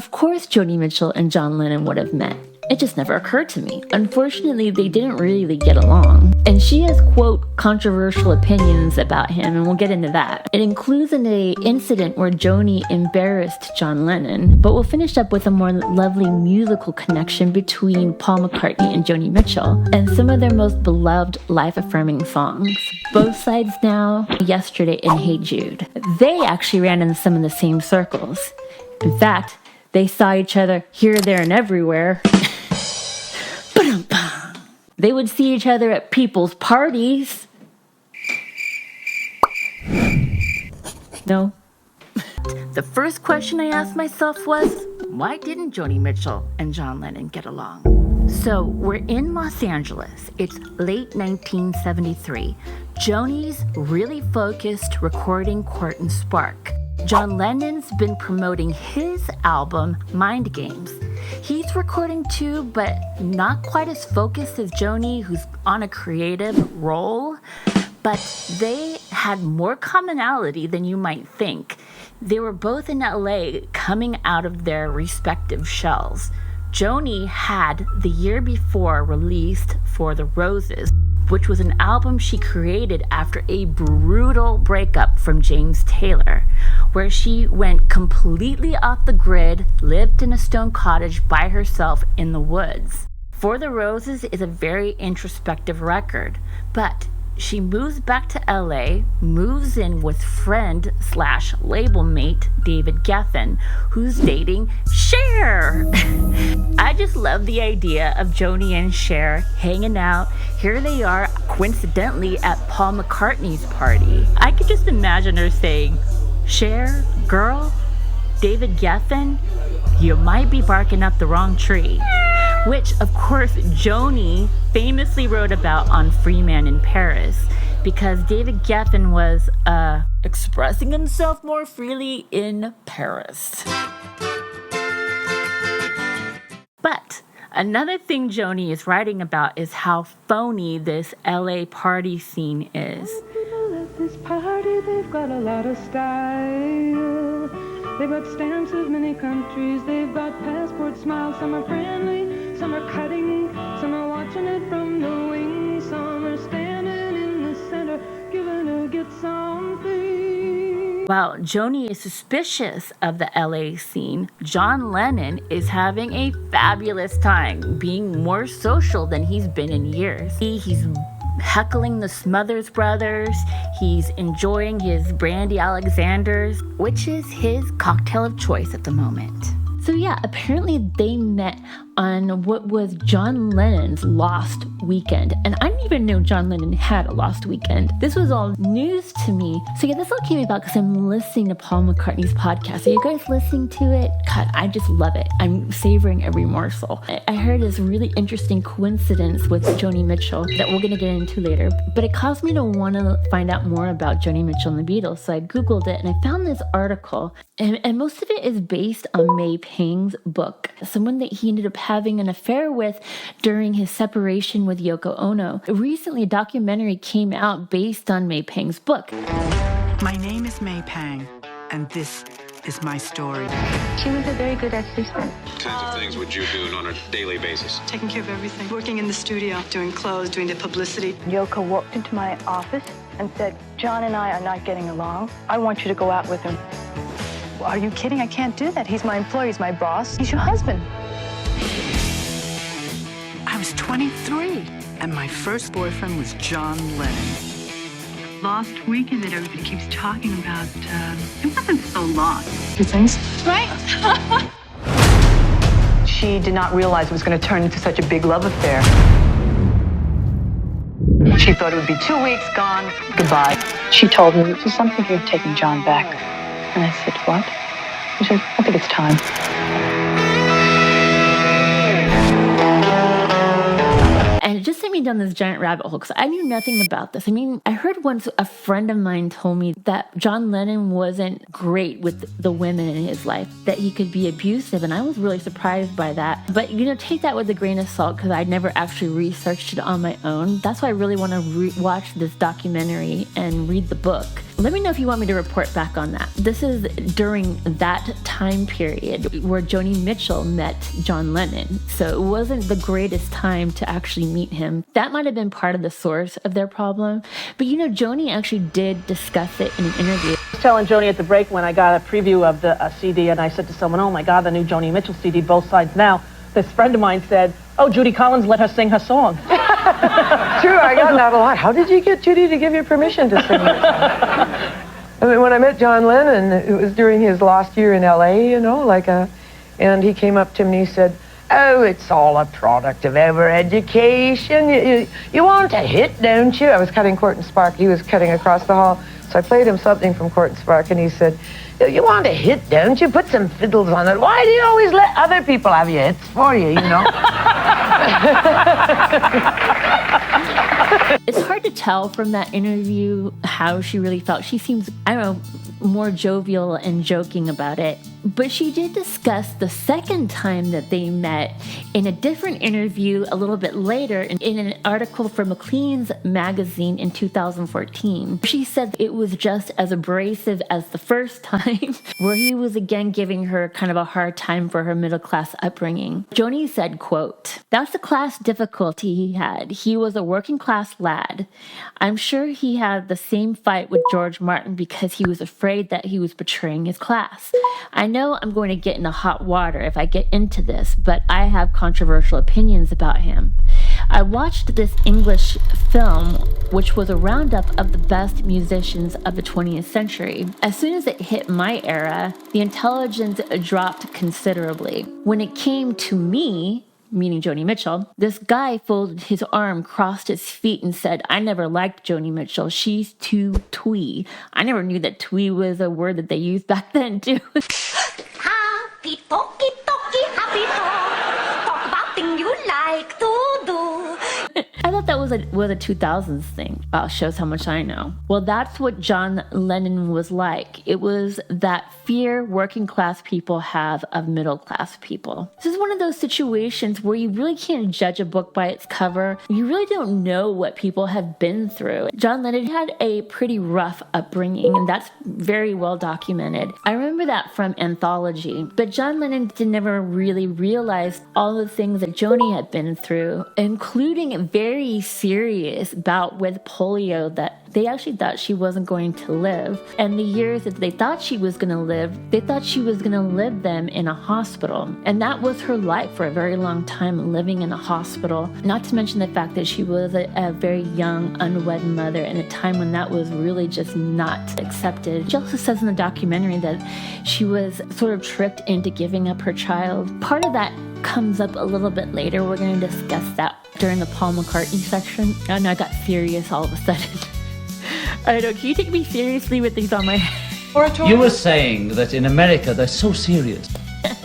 Of course, Joni Mitchell and John Lennon would have met. It just never occurred to me. Unfortunately, they didn't really get along. And she has, quote, controversial opinions about him, and we'll get into that. It includes an incident where Joni embarrassed John Lennon, but we'll finish up with a more lovely musical connection between Paul McCartney and Joni Mitchell, and some of their most beloved life-affirming songs. Both Sides Now, Yesterday, and Hey Jude. They actually ran in some of the same circles. In fact, they saw each other here, there, and everywhere. They would see each other at people's parties. No. The first question I asked myself was, why didn't Joni Mitchell and John Lennon get along? So we're in Los Angeles. It's late 1973. Joni's really focused recording Court and Spark. John Lennon's been promoting his album, Mind Games. He's recording too, but not quite as focused as Joni, who's on a creative role. But they had more commonality than you might think. They were both in LA coming out of their respective shells. Joni had the year before released For the Roses, which was an album she created after a brutal breakup from James Taylor, where she went completely off the grid, lived in a stone cottage by herself in the woods. For the Roses is a very introspective record, but she moves back to LA, moves in with friend/label mate David Geffen, who's dating Cher. I just love the idea of Joni and Cher hanging out. Here they are, coincidentally, at Paul McCartney's party. I could just imagine her saying, "Cher, girl, David Geffen, you might be barking up the wrong tree." Which, of course, Joni famously wrote about on Free Man in Paris, because David Geffen was expressing himself more freely in Paris. But another thing Joni is writing about is how phony this LA party scene is. People at this party, they've got a lot of style. They've got stamps of many countries, they've got passport smiles. Some are friendly, some are cutting, some are watching it from the wings, some are standing in the center, giving her get something. While Joni is suspicious of the LA scene, John Lennon is having a fabulous time, being more social than he's been in years. He's heckling the Smothers Brothers. He's enjoying his Brandy Alexander's, which is his cocktail of choice at the moment. So yeah, apparently they met on what was John Lennon's Lost Weekend. And I didn't even know John Lennon had a Lost Weekend. This was all news to me. So yeah, this all came about because I'm listening to Paul McCartney's podcast. Are you guys listening to it? God, I just love it. I'm savoring every morsel. I heard this really interesting coincidence with Joni Mitchell that we're going to get into later. But it caused me to want to find out more about Joni Mitchell and the Beatles. So I Googled it and I found this article. And most of it is based on May Pang's book, someone that he ended up having an affair with during his separation with Yoko Ono. Recently, a documentary came out based on May Pang's book. My name is May Pang, and this is my story. She was a very good assistant. What kinds of things would you do on a daily basis? Taking care of everything. Working in the studio, doing clothes, doing the publicity. Yoko walked into my office and said, "John and I are not getting along. I want you to go out with him." Are you kidding? I can't do that. He's my employee, he's my boss, he's your husband. I was 23, and my first boyfriend was John Lennon. Lost Weekend that everybody keeps talking about, it wasn't so lost. Two things? Right? She did not realize it was going to turn into such a big love affair. She thought it would be 2 weeks, gone, goodbye. She told me, "There's something you're taking John back." And I said, "What?" She said, "I think it's time." And it just sent me down this giant rabbit hole because I knew nothing about this. I mean, I heard once a friend of mine told me that John Lennon wasn't great with the women in his life, that he could be abusive, and I was really surprised by that. But, take that with a grain of salt because I'd never actually researched it on my own. That's why I really want to watch this documentary and read the book. Let me know if you want me to report back on that. This is during that time period where Joni Mitchell met John Lennon. So it wasn't the greatest time to actually meet him. That might have been part of the source of their problem. But Joni actually did discuss it in an interview. I was telling Joni at the break when I got a preview of the CD, and I said to someone, oh my God, the new Joni Mitchell CD, Both Sides Now. This friend of mine said, oh, Judy Collins let her sing her song. True, I got that a lot. How did you get Judy to give you permission to sing your song? I mean, when I met John Lennon, it was during his last year in LA, and he came up to me and he said, oh, it's all a product of our education. You want a hit, don't you? I was cutting Court and Spark. He was cutting across the hall. So I played him something from Court and Spark, and he said, you want a hit, don't you? Put some fiddles on it. Why do you always let other people have your hits for you, It's hard to tell from that interview how she really felt. She seems, more jovial and joking about it. But she did discuss the second time that they met in a different interview a little bit later in an article for Maclean's magazine in 2014. She said it was just as abrasive as the first time, where he was again giving her kind of a hard time for her middle-class upbringing. Joni said, quote, that's the class difficulty he had. He was a working-class lad. I'm sure he had the same fight with George Martin because he was afraid that he was betraying his class. I know I'm going to get into hot water if I get into this, but I have controversial opinions about him. I watched this English film, which was a roundup of the best musicians of the 20th century. As soon as it hit my era, the intelligence dropped considerably. When it came to me, meaning Joni Mitchell, this guy folded his arm, crossed his feet, and said, I never liked Joni Mitchell. She's too twee. I never knew that twee was a word that they used back then, too. Happy talky talky, happy talk. Talk about things you like to do. I thought that was a 2000s thing. Wow, shows how much I know. Well, that's what John Lennon was like. It was that fear working class people have of middle class people. This is one of those situations where you really can't judge a book by its cover. You really don't know what people have been through. John Lennon had a pretty rough upbringing, and that's very well documented. I remember that from Anthology. But John Lennon never really realized all the things that Joni had been through, including a very serious bout with polio that they actually thought she wasn't going to live. And the years that they thought she was going to live, they thought she was going to live them in a hospital. And that was her life for a very long time, living in a hospital. Not to mention the fact that she was a very young, unwed mother in a time when that was really just not accepted. She also says in the documentary that she was sort of tricked into giving up her child. Part of that comes up a little bit later. We're going to discuss that during the Paul McCartney section. And I got serious all of a sudden. I don't know, can you take me seriously with things on my head? You were saying that in America they're so serious.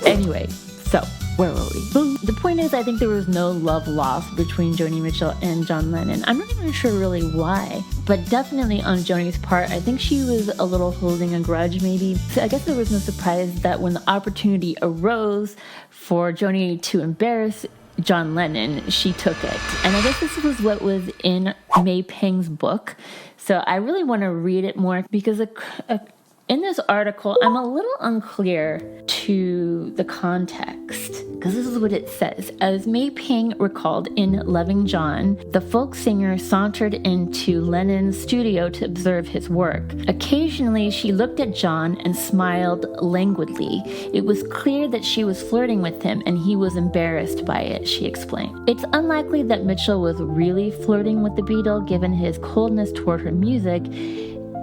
Anyway, so where were we? The point is, I think there was no love lost between Joni Mitchell and John Lennon. I'm not even sure really why, but definitely on Joni's part, I think she was a little holding a grudge maybe. So I guess there was no surprise that when the opportunity arose for Joni to embarrass John Lennon, she took it. And I guess this was what was in May Peng's book. So I really want to read it more because in this article, I'm a little unclear to the context, because this is what it says. As May Peng recalled in Loving John, the folk singer sauntered into Lennon's studio to observe his work. Occasionally, she looked at John and smiled languidly. It was clear that she was flirting with him, and he was embarrassed by it, she explained. It's unlikely that Mitchell was really flirting with the Beatle, given his coldness toward her music,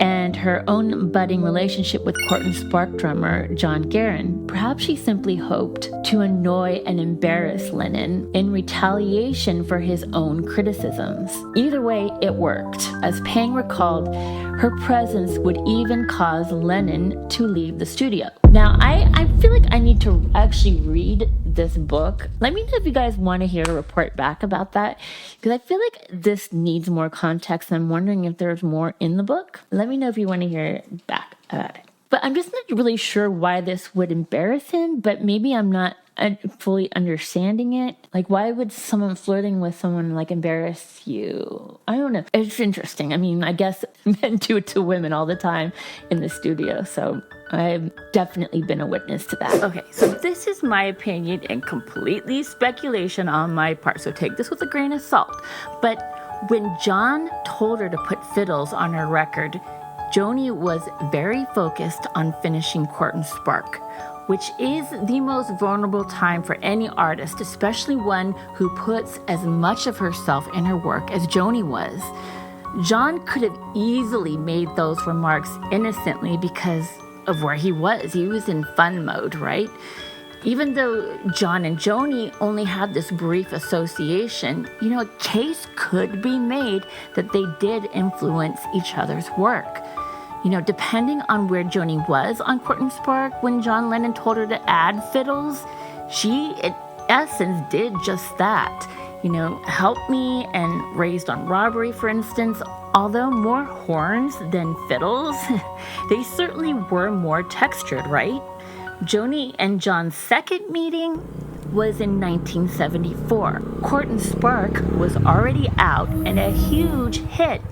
and her own budding relationship with Court and Spark drummer John Guerin. Perhaps she simply hoped to annoy and embarrass Lennon in retaliation for his own criticisms. Either way, it worked. As Peng recalled, her presence would even cause Lennon to leave the studio. Now, I feel like I need to actually read this book. Let me know if you guys want to hear a report back about that, because I feel like this needs more context, and I'm wondering if there's more in the book. Let me know if you want to hear back about it. But I'm just not really sure why this would embarrass him, but maybe I'm not fully understanding it. Like, why would someone flirting with someone like embarrass you? I don't know. It's interesting. I mean, I guess men do it to women all the time in the studio. So I've definitely been a witness to that. Okay, so this is my opinion and completely speculation on my part. So take this with a grain of salt. But when John told her to put fiddles on her record, Joni was very focused on finishing Court and Spark, which is the most vulnerable time for any artist, especially one who puts as much of herself in her work as Joni was. John could have easily made those remarks innocently because of where he was. He was in fun mode, right? Even though John and Joni only had this brief association, a case could be made that they did influence each other's work. Depending on where Joni was on Court and Spark when John Lennon told her to add fiddles, she, in essence, did just that. Help Me and Raised on Robbery, for instance, although more horns than fiddles, they certainly were more textured, right? Joni and John's second meeting was in 1974. Court and Spark was already out and a huge hit,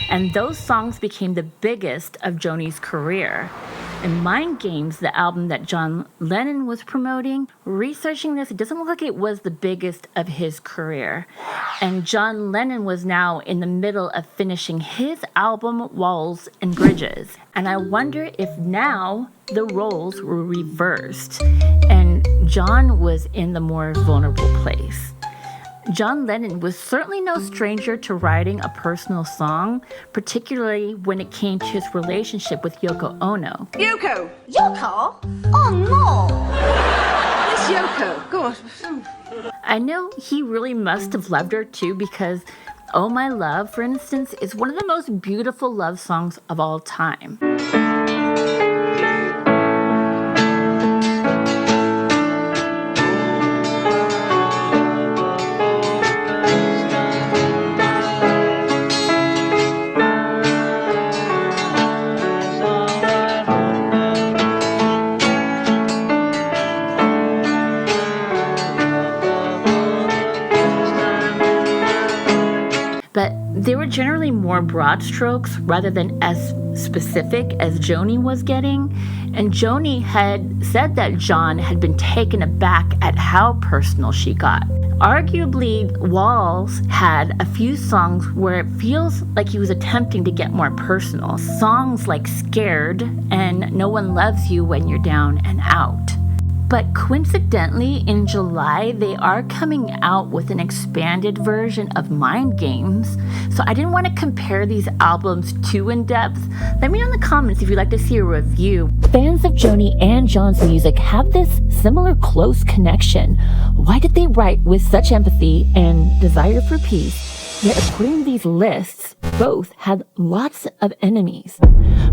and those songs became the biggest of Joni's career. In Mind Games, the album that John Lennon was promoting, researching this, it doesn't look like it was the biggest of his career. And John Lennon was now in the middle of finishing his album Walls and Bridges. And I wonder if now the roles were reversed and John was in the more vulnerable place. John Lennon was certainly no stranger to writing a personal song, particularly when it came to his relationship with Yoko Ono. Yoko! Yoko? Oh no! It's Yoko. Go on. I know he really must have loved her too, because Oh My Love, for instance, is one of the most beautiful love songs of all time. But they were generally more broad strokes rather than as specific as Joni was getting. And Joni had said that John had been taken aback at how personal she got. Arguably, Walls had a few songs where it feels like he was attempting to get more personal. Songs like Scared and No One Loves You When You're Down and Out. But coincidentally, in July, they are coming out with an expanded version of Mind Games. So I didn't want to compare these albums too in depth. Let me know in the comments if you'd like to see a review. Fans of Joni and John's music have this similar close connection. Why did they write with such empathy and desire for peace? Yet according to these lists, both had lots of enemies.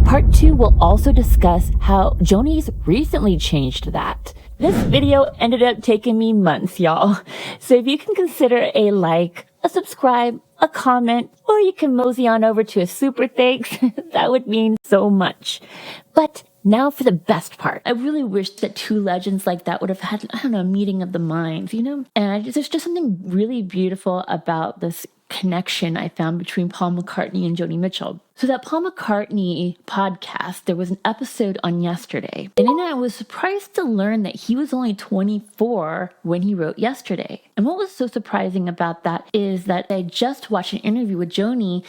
Part 2 will also discuss how Joni's recently changed that. This video ended up taking me months, y'all. So if you can consider a like, a subscribe, a comment, or you can mosey on over to a super thanks, that would mean so much. But now for the best part. I really wish that two legends like that would have had, a meeting of the minds, And there's just something really beautiful about this connection I found between Paul McCartney and Joni Mitchell. So that Paul McCartney podcast, there was an episode on Yesterday. And in it, I was surprised to learn that he was only 24 when he wrote Yesterday. And what was so surprising about that is that I just watched an interview with Joni,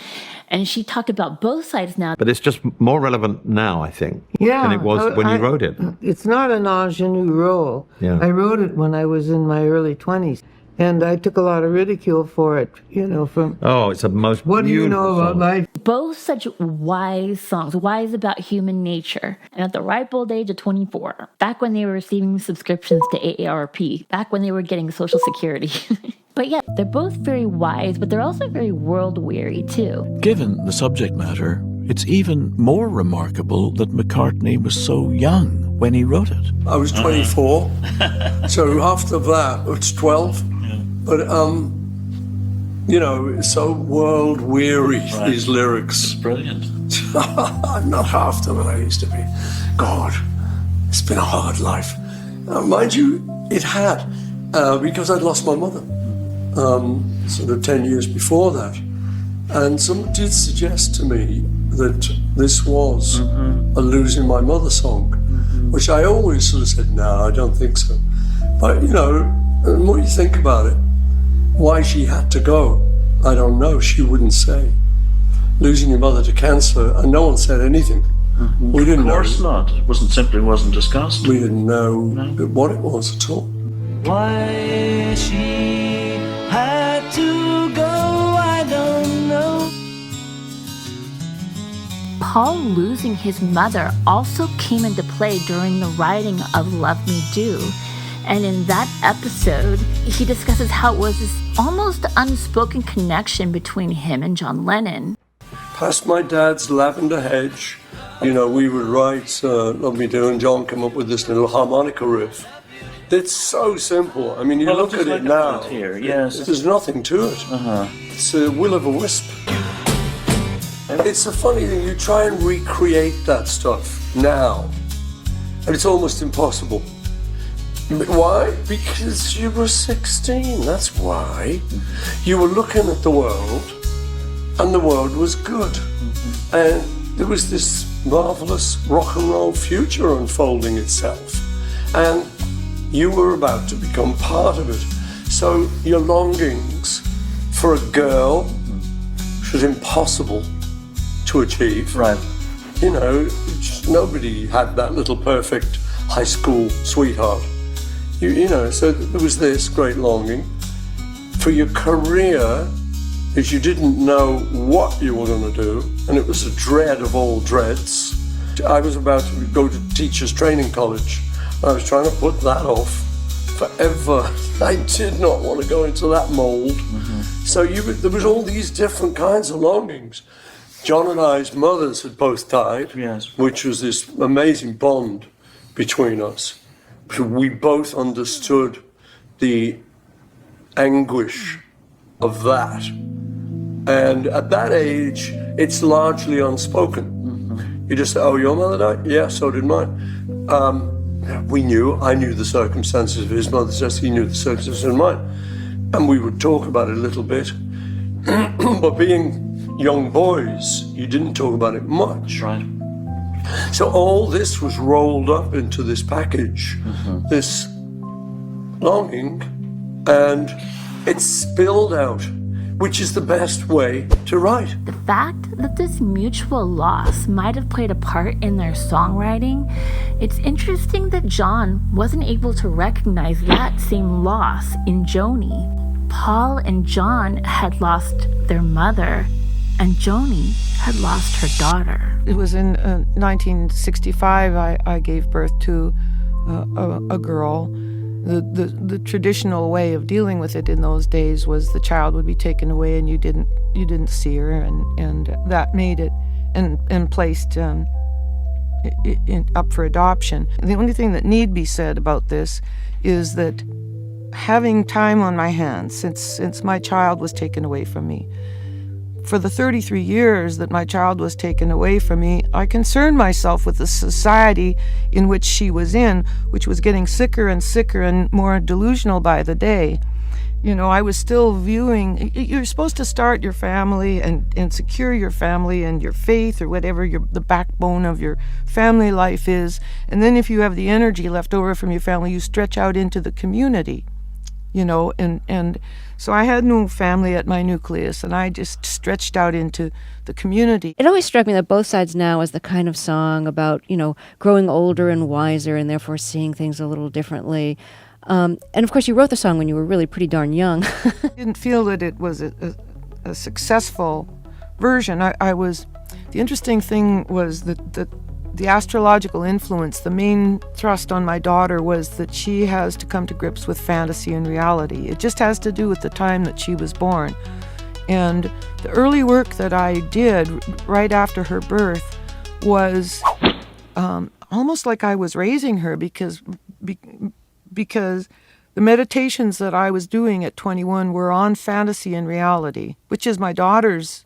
and she talked about both sides now. But it's just more relevant now, I think, than it was when you wrote it. It's not an ingenue role. Yeah. I wrote it when I was in my early 20s. And I took a lot of ridicule for it, from... Oh, it's the most What do you know about life? Both such wise songs, wise about human nature. And at the ripe old age of 24, back when they were receiving subscriptions to AARP, back when they were getting Social Security. But yeah, they're both very wise, but they're also very world-weary, too. Given the subject matter, it's even more remarkable that McCartney was so young when he wrote it. I was 24, so after that, it's 12. But, it's so world-weary, these lyrics. Brilliant. I'm not half the way I used to be. God, it's been a hard life. Mind you, it had, because I'd lost my mother, sort of 10 years before that. And someone did suggest to me that this was a losing my mother song, which I always sort of said, no, I don't think so. But, you know, the more you think about it, why she had to go, I don't know. She wouldn't say. Losing your mother to cancer, and no one said anything. We didn't know. Of course not. It wasn't discussed. We didn't know what it was at all. Why she had to go, I don't know. Paul losing his mother also came into play during the writing of Love Me Do. And in that episode, he discusses how it was this almost unspoken connection between him and John Lennon. Past my dad's lavender hedge, you know, we would write Love Me Do, and John came up with this little harmonica riff. It's so simple. I mean, you look at it now, here. Yes. There's nothing to it. It's a will o' the wisp. And it's a funny thing, you try and recreate that stuff now, and it's almost impossible. But why? Because you were 16, that's why. You were looking at the world, and the world was good. And there was this marvelous rock and roll future unfolding itself. And you were about to become part of it. So your longings for a girl was impossible to achieve. Right. You know, nobody had that little perfect high school sweetheart. You know, so there was this great longing. For your career, is you didn't know what you were going to do, and it was a dread of all dreads. I was about to go to teachers training college. I was trying to put that off forever. I did not want to go into that mold. So there was all these different kinds of longings. John and I's mothers had both died, which was this amazing bond between us. We both understood the anguish of that. And at that age, it's largely unspoken. You just say, oh, your mother died? Yeah, so did mine. I knew the circumstances of his mother's death, he knew the circumstances of mine. And we would talk about it a little bit. But being young boys, you didn't talk about it much. Right. So all this was rolled up into this package, this longing, and it spilled out, which is the best way to write. The fact that this mutual loss might have played a part in their songwriting, it's interesting that John wasn't able to recognize that same loss in Joni. Paul and John had lost their mother, and Joni had lost her daughter. It was in 1965 I gave birth to a girl. The traditional way of dealing with it in those days was the child would be taken away and you didn't see her, and that made it and placed up for adoption. The only thing that need be said about this is that having time on my hands since my child was taken away from me, for the 33 years that my child was taken away from me, I concerned myself with the society in which she was in, which was getting sicker and sicker and more delusional by the day. You know, I was still viewing, you're supposed to start your family and secure your family and your faith or whatever the backbone of your family life is. And then if you have the energy left over from your family, you stretch out into the community, you know, and so I had no family at my nucleus, and I just stretched out into the community. It always struck me that Both Sides Now is the kind of song about, you know, growing older and wiser and therefore seeing things a little differently. And of course, you wrote the song when you were really pretty darn young. I didn't feel that it was a successful version. The interesting thing was that the astrological influence, the main thrust on my daughter was that she has to come to grips with fantasy and reality. It just has to do with the time that she was born. And the early work that I did right after her birth was almost like I was raising her because the meditations that I was doing at 21 were on fantasy and reality, which is my daughter's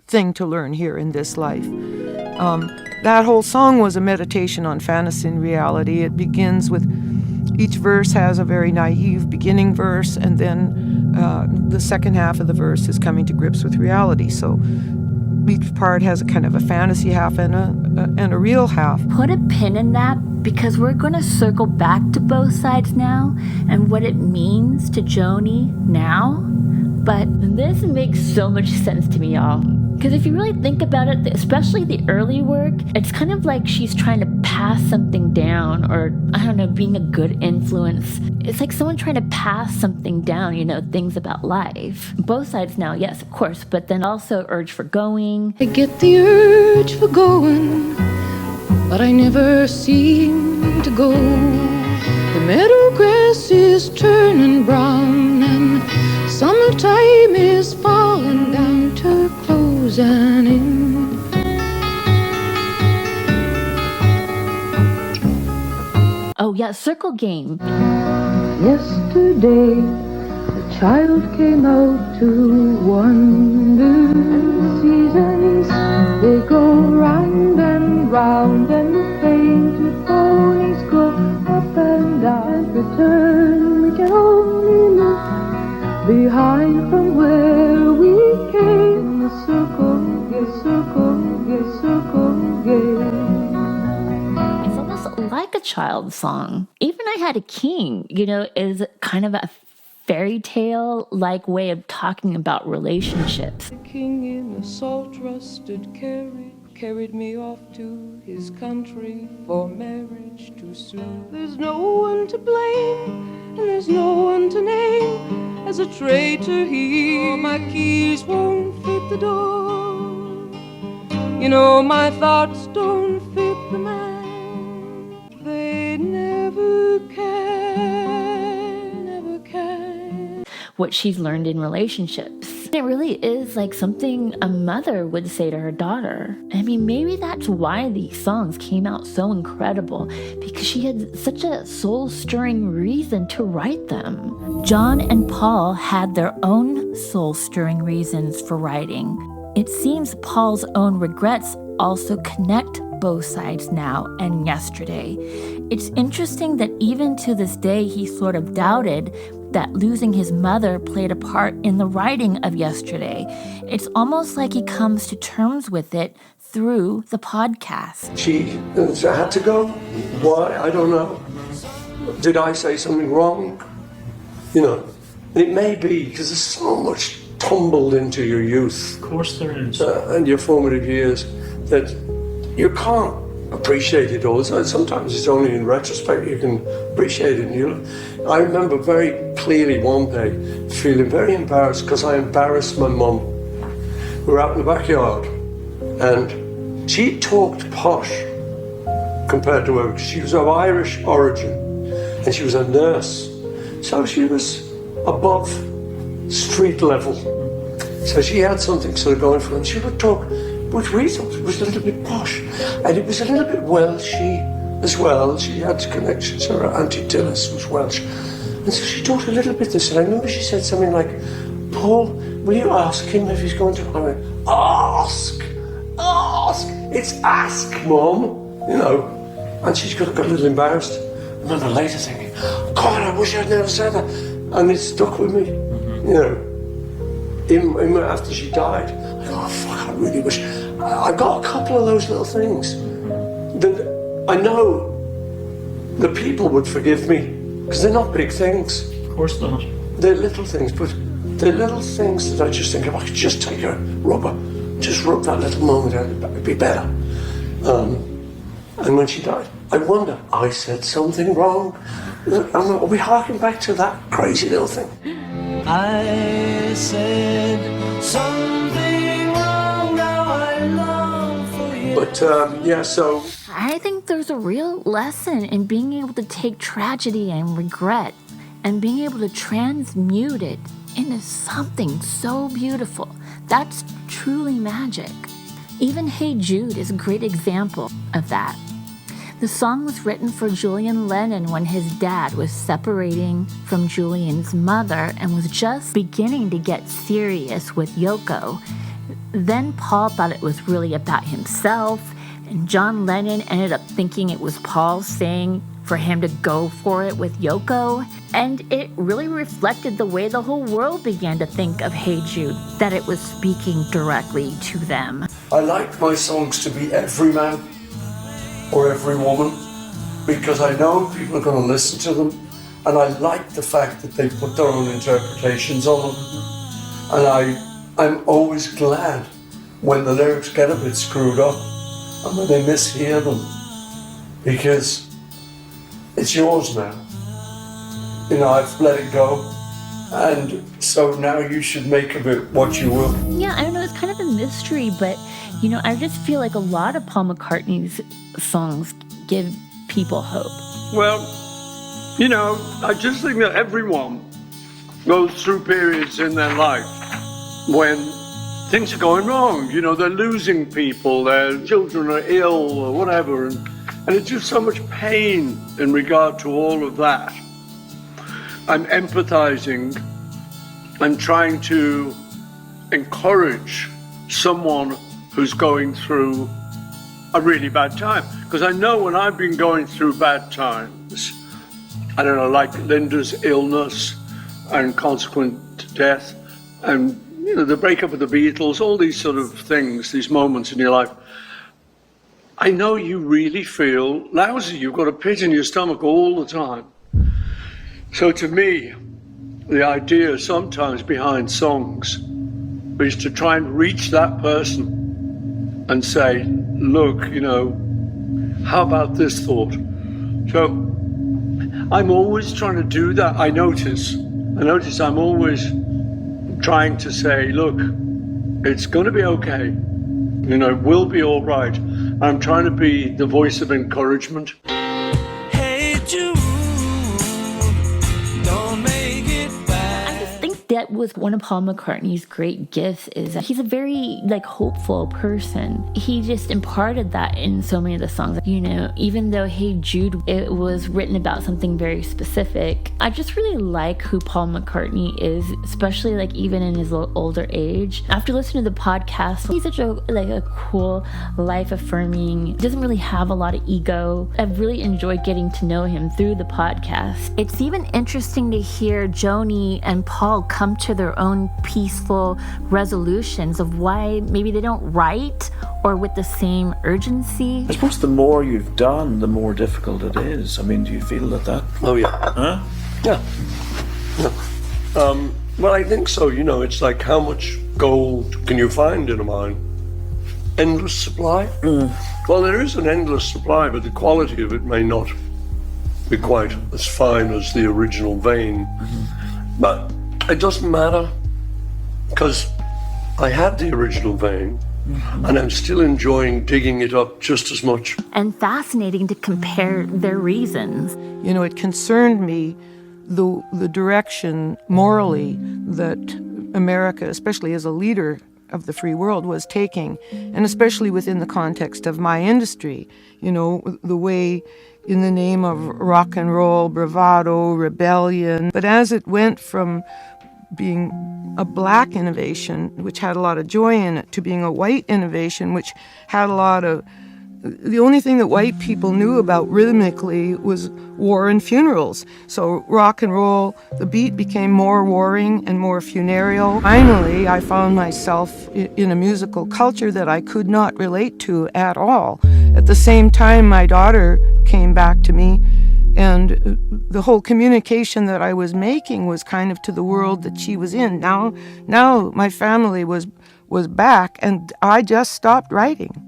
thing to learn here in this life. That whole song was a meditation on fantasy and reality. It begins with Each verse has a very naive beginning verse, and then the second half of the verse is coming to grips with reality. So each part has a kind of a fantasy half and a real half. Put a pin in that, because we're going to circle back to Both Sides Now and what it means to Joni now. But this makes so much sense to me, y'all. Because if you really think about it, especially the early work, it's kind of like she's trying to pass something down, or, I don't know, being a good influence. It's like someone trying to pass something down, you know, things about life. Both Sides Now, yes, of course, but then also Urge for Going. I get the urge for going, but I never seem to go. The meadow grass is turning brown, and summertime is falling down to closing in. Oh yeah, Circle Game. Yesterday, the child came out to wander. The seasons, they go round and round, and the painted ponies go up and down. And return, we can only look behind from where we came. The circle, yes, circle, yes, circle, yes. It's almost like a child's song. Even I Had a King, you know, is kind of a fairy tale-like way of talking about relationships. The king in a salt-rusted carriage carried me off to his country for marriage to soon. There's no one to blame, and there's no one to name. As a traitor here, my keys won't fit the door. You know my thoughts don't fit the man. They never can, never can. What she's learned in relationships. It really is like something a mother would say to her daughter. I mean, maybe that's why these songs came out so incredible, because she had such a soul-stirring reason to write them. John and Paul had their own soul-stirring reasons for writing. It seems Paul's own regrets also connect Both Sides Now and Yesterday. It's interesting that even to this day, he sort of doubted that losing his mother played a part in the writing of Yesterday. It's almost like he comes to terms with it through the podcast. She had to go. Why? I don't know. Did I say something wrong? You know, it may be because there's so much tumbled into your youth. Of course there is. And your formative years that you can't appreciate it all. Sometimes it's only in retrospect you can appreciate it. I remember very clearly one day feeling very embarrassed because I embarrassed my mum. We were out in the backyard and she talked posh compared to her because she was of Irish origin and she was a nurse. So she was above street level. So she had something sort of going for her, and she would talk, which we thought was a little bit posh. And it was a little bit Welshy as well. She had connections, her Auntie Dillis was Welsh. And so she talked a little bit this, and I remember she said something like, Paul, will you ask him if he's going to... I went, ask! It's ask, Mum! You know. And she got a little embarrassed. I remember later thinking, God, I wish I'd never said that. And it stuck with me, you know. Even after she died, I go, oh, fuck, I really wish. I got a couple of those little things that I know the people would forgive me, because they're not big things. Of course not. They're little things, but they're little things that I just think, if I could just take a rubber, just rub that little moment out, it'd be better. And when she died, I wonder, I said something wrong. Are we harking back to that crazy little thing? I said something wrong, now I long for you. But yeah, so I think there's a real lesson in being able to take tragedy and regret and being able to transmute it into something so beautiful. That's truly magic. Even Hey Jude is a great example of that. The song was written for Julian Lennon when his dad was separating from Julian's mother and was just beginning to get serious with Yoko. Then Paul thought it was really about himself, and John Lennon ended up thinking it was Paul saying for him to go for it with Yoko. And it really reflected the way the whole world began to think of Hey Jude, that it was speaking directly to them. I like my songs to be every man or every woman because I know people are going to listen to them, and I like the fact that they put their own interpretations on them. And I'm always glad when the lyrics get a bit screwed up and when they mishear them, because it's yours now. You know, I've let it go, and so now you should make of it what you will. Yeah, I don't know, it's kind of a mystery, but, you know, I just feel like a lot of Paul McCartney's songs give people hope. Well, you know, I just think that everyone goes through periods in their life when things are going wrong. You know, they're losing people, their children are ill or whatever, and it's just so much pain in regard to all of that. I'm empathizing and trying to encourage someone who's going through a really bad time. Because I know when I've been going through bad times, I don't know, like Linda's illness and consequent death, and you know, the breakup of the Beatles, all these sort of things, these moments in your life, I know you really feel lousy. You've got a pit in your stomach all the time. So to me, the idea sometimes behind songs is to try and reach that person and say, look, you know, how about this thought? So I'm always trying to do that. I notice I'm always trying to say, look, it's going to be okay. You know, it will be all right. I'm trying to be the voice of encouragement. Hey Jude, don't make it bad. I just think that was one of Paul McCartney's great gifts, is that he's a very hopeful person. He just imparted that in so many of the songs. You know, even though Hey Jude, it was written about something very specific, I just really like who Paul McCartney is, especially even in his older age. After listening to the podcast, he's such a cool, life-affirming, doesn't really have a lot of ego. I've really enjoyed getting to know him through the podcast. It's even interesting to hear Joni and Paul come to their own peaceful resolutions of why maybe they don't write or with the same urgency. I suppose the more you've done, the more difficult it is. I mean, do you feel that? Oh, yeah. Huh? Yeah. Well, I think so. You know, it's like, how much gold can you find in a mine? Endless supply? Well, there is an endless supply, but the quality of it may not be quite as fine as the original vein. But it doesn't matter, because I had the original vein, and I'm still enjoying digging it up just as much. And fascinating to compare their reasons. You know, it concerned me the direction morally that America, especially as a leader of the free world, was taking, and especially within the context of my industry. You know, the way in the name of rock and roll, bravado, rebellion. But as it went from being a black innovation, which had a lot of joy in it, to being a white innovation, which had a lot of... The only thing that white people knew about rhythmically was war and funerals. So rock and roll, the beat became more warring and more funereal. Finally, I found myself in a musical culture that I could not relate to at all. At the same time, my daughter came back to me, and the whole communication that I was making was kind of to the world that she was in. Now my family was back, and I just stopped writing.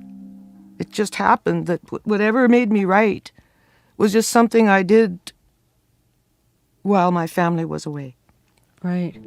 It just happened that whatever made me write was just something I did while my family was away. Right.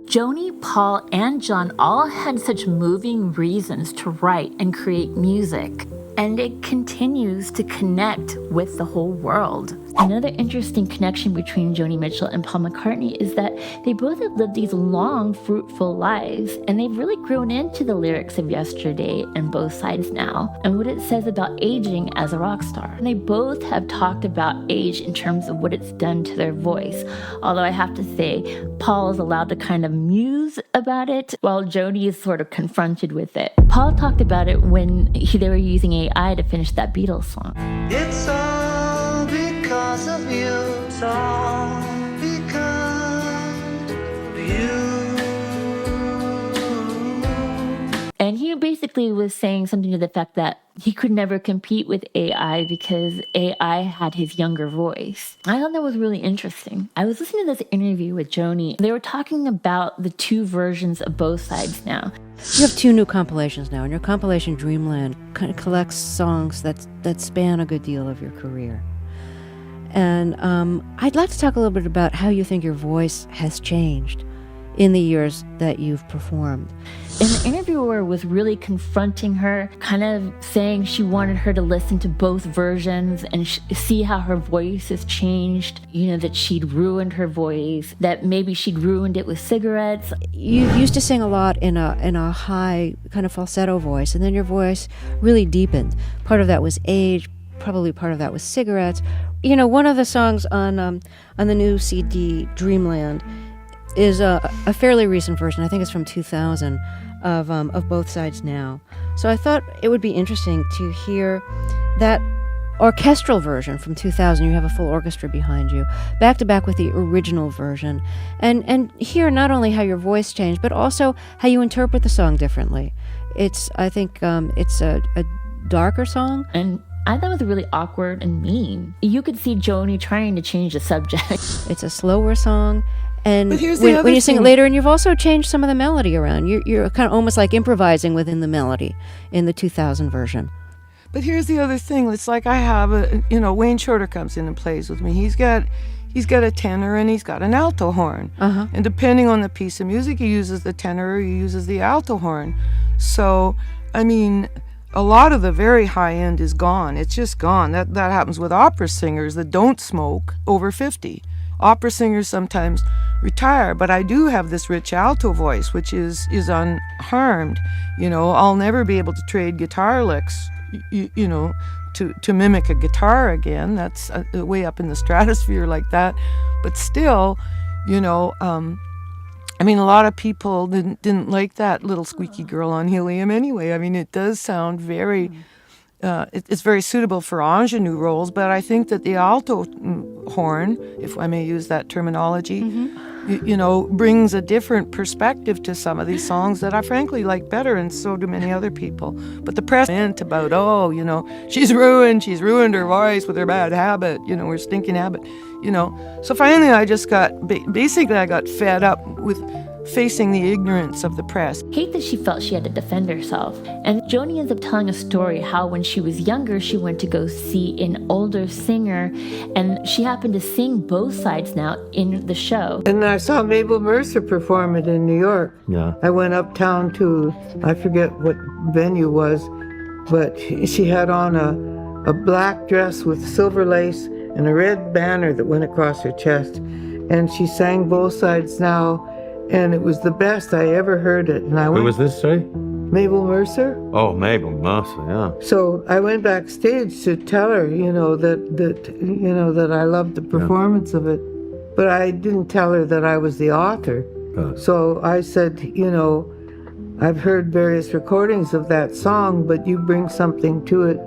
Joni, Paul, and John all had such moving reasons to write and create music, and it continues to connect with the whole world. Another interesting connection between Joni Mitchell and Paul McCartney is that they both have lived these long, fruitful lives, and they've really grown into the lyrics of Yesterday and Both Sides Now, and what it says about aging as a rock star. And they both have talked about age in terms of what it's done to their voice, although I have to say, Paul is allowed to kind of muse about it, while Joni is sort of confronted with it. Paul talked about it when they were using AI to finish that Beatles song. It's all because because of you. It's all because of you. And he basically was saying something to the fact that he could never compete with AI because AI had his younger voice. I thought that was really interesting. I was listening to this interview with Joni. They were talking about the two versions of both sides now. You have two new compilations now, and your compilation Dreamland kind of collects songs that span a good deal of your career. And I'd like to talk a little bit about how you think your voice has changed in the years that you've performed. And the interviewer was really confronting her, kind of saying she wanted her to listen to both versions and see how her voice has changed, you know, that she'd ruined her voice, that maybe she'd ruined it with cigarettes. You used to sing a lot in a high kind of falsetto voice, and then your voice really deepened. Part of that was age, probably part of that was cigarettes. You know, one of the songs on the new CD, Dreamland, is a fairly recent version. I think it's from 2000 of Both Sides Now. So I thought it would be interesting to hear that orchestral version from 2000. You have a full orchestra behind you, back to back with the original version, and hear not only how your voice changed, but also how you interpret the song differently. I think it's a darker song. And I thought it was really awkward and mean. You could see Joni trying to change the subject. It's a slower song. And But here's when you sing it later, and you've also changed some of the melody around. You're kind of almost like improvising within the melody in the 2000 version. But here's the other thing. It's like I have Wayne Shorter comes in and plays with me. He's got a tenor and he's got an alto horn. Uh-huh. And depending on the piece of music, he uses the tenor or he uses the alto horn. So, I mean, a lot of the very high end is gone. It's just gone. That happens with opera singers that don't smoke over 50. Opera singers sometimes retire, but I do have this rich alto voice, which is unharmed. You know, I'll never be able to trade guitar licks, you know, to mimic a guitar again. That's way up in the stratosphere like that. But still, you know, I mean, a lot of people didn't like that little squeaky girl on helium anyway. I mean, it does sound very... it's very suitable for ingenue roles, but I think that the alto horn, if I may use that terminology, you know, brings a different perspective to some of these songs that I frankly like better, and so do many other people. But the press meant about, you know, she's ruined her voice with her bad habit, you know, her stinking habit, you know. So finally I just got fed up with facing the ignorance of the press. Hate that she felt she had to defend herself. And Joni ends up telling a story how when she was younger, she went to go see an older singer, and she happened to sing Both Sides Now in the show. And I saw Mabel Mercer perform it in New York. Yeah. I went uptown to, I forget what venue was, but she had on a black dress with silver lace and a red banner that went across her chest. And she sang Both Sides Now, and it was the best I ever heard it. And Who was this, sorry? Mabel Mercer. Oh, Mabel Mercer, yeah. So I went backstage to tell her, you know, that I loved the performance of it, but I didn't tell her that I was the author. So I said, you know, I've heard various recordings of that song, but you bring something to it,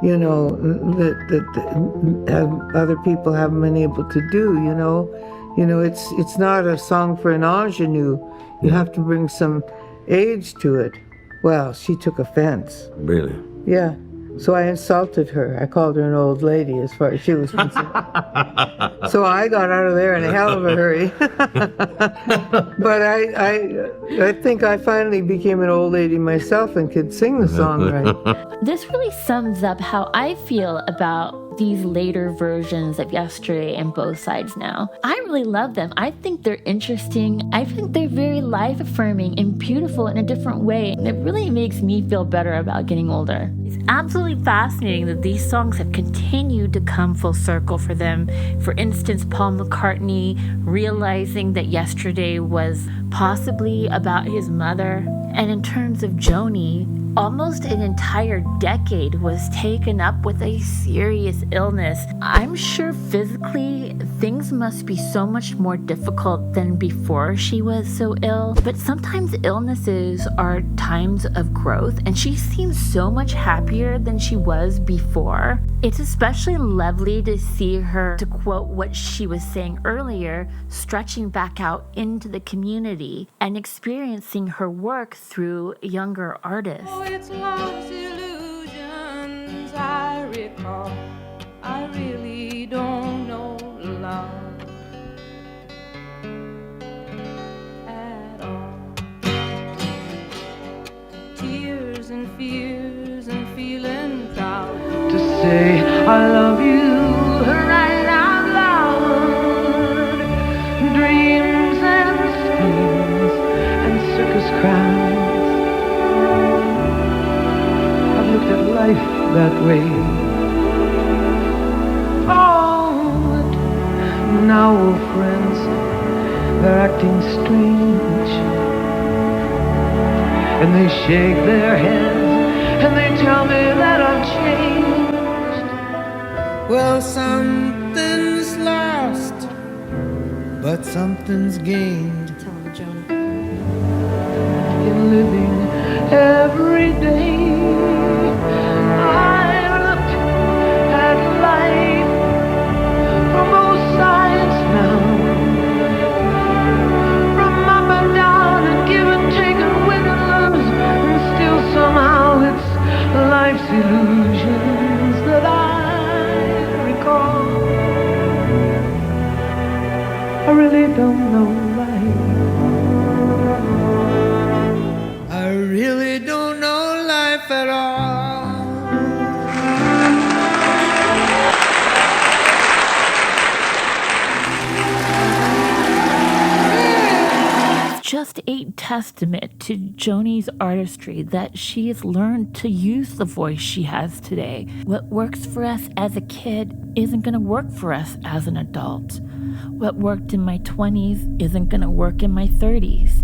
you know, that other people haven't been able to do, you know. You know, it's not a song for an ingenue. You have to bring some age to it. Well, she took offense. Really? Yeah. So I insulted her. I called her an old lady as far as she was concerned. So I got out of there in a hell of a hurry. But I think I finally became an old lady myself and could sing the song right. This really sums up how I feel about these later versions of Yesterday and Both Sides Now. I really love them. I think they're interesting. I think they're very life-affirming and beautiful in a different way. And it really makes me feel better about getting older. It's absolutely fascinating that these songs have continued to come full circle for them. For instance, Paul McCartney realizing that Yesterday was possibly about his mother. And in terms of Joni, almost an entire decade was taken up with a serious illness. I'm sure physically things must be so much more difficult than before she was so ill, but sometimes illnesses are times of growth, and she seems so much happier happier than she was before. It's especially lovely to see her, to quote what she was saying earlier, stretching back out into the community and experiencing her work through younger artists. Oh, it's love's illusions I recall. I really don't know love at all. Tears and fears and feeling proud to say I love you right out loud. Dreams and schemes and circus crowds. I've looked at life that way. Now we're friends, they're acting strange, and they shake their heads and they tell me that I've changed. Well, something's lost, but something's gained. Tell him, Joni. In living every day, I looked at life from both sides now, from up and down and give and take and win and lose, and still somehow it's life's illusions that I recall. I really don't know life. I really don't know life at all. Just a testament to Joni's artistry that she has learned to use the voice she has today. What works for us as a kid isn't going to work for us as an adult. What worked in my 20s isn't going to work in my 30s.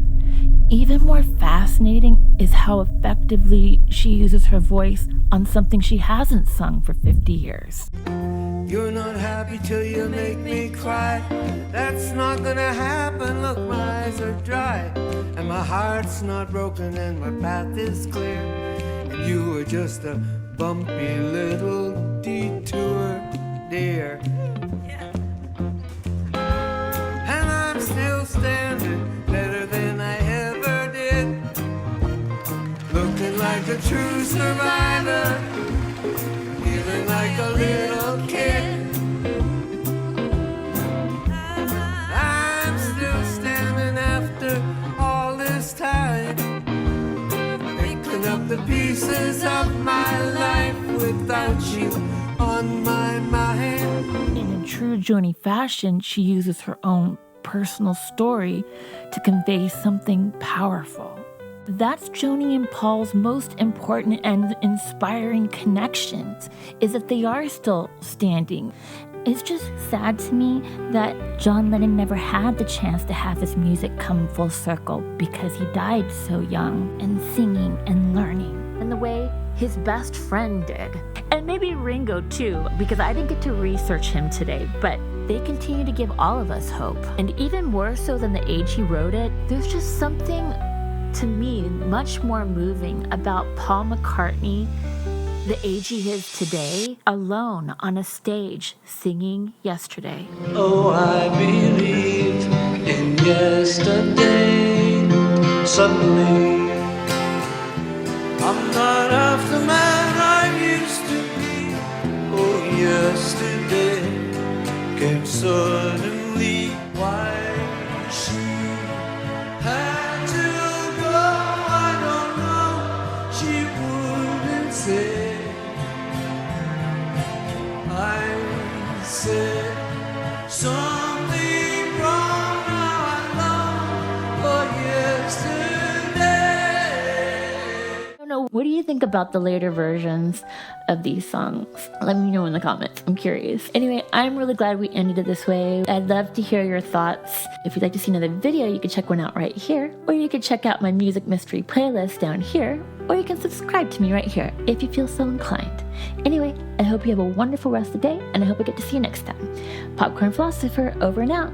Even more fascinating is how effectively she uses her voice on something she hasn't sung for 50 years. You're not happy till you make me cry. That's not gonna happen. Look, my eyes are dry, and my heart's not broken, and my path is clear. And you were just a bumpy little detour, dear. And I'm still standing better than I ever did, looking like a true survivor, feeling like a little kid. I'm still standing after all this time, picking up the pieces of my life without you on my mind. In true Joni fashion, she uses her own personal story to convey something powerful. That's Joni and Paul's most important and inspiring connections, is that they are still standing. It's just sad to me that John Lennon never had the chance to have his music come full circle because he died so young and singing and learning in the way his best friend did. And maybe Ringo too, because I didn't get to research him today, but they continue to give all of us hope. And even more so than the age he wrote it, there's just something to me much more moving about Paul McCartney, the age he is today, alone on a stage singing Yesterday. Oh, I believe in yesterday. Suddenly, I'm not half the man I used to be. Oh, yesterday came suddenly. Why she had to go, I don't know. She wouldn't say. I said something wrong, now I long for yesterday. I don't know, what do you think about the later versions of these songs? Let me know in the comments. I'm curious. Anyway, I'm really glad we ended it this way. I'd love to hear your thoughts. If you'd like to see another video, you can check one out right here, or you can check out my music mystery playlist down here, or you can subscribe to me right here if you feel so inclined. Anyway, I hope you have a wonderful rest of the day, and I hope I get to see you next time. Popcorn Philosopher, over and out.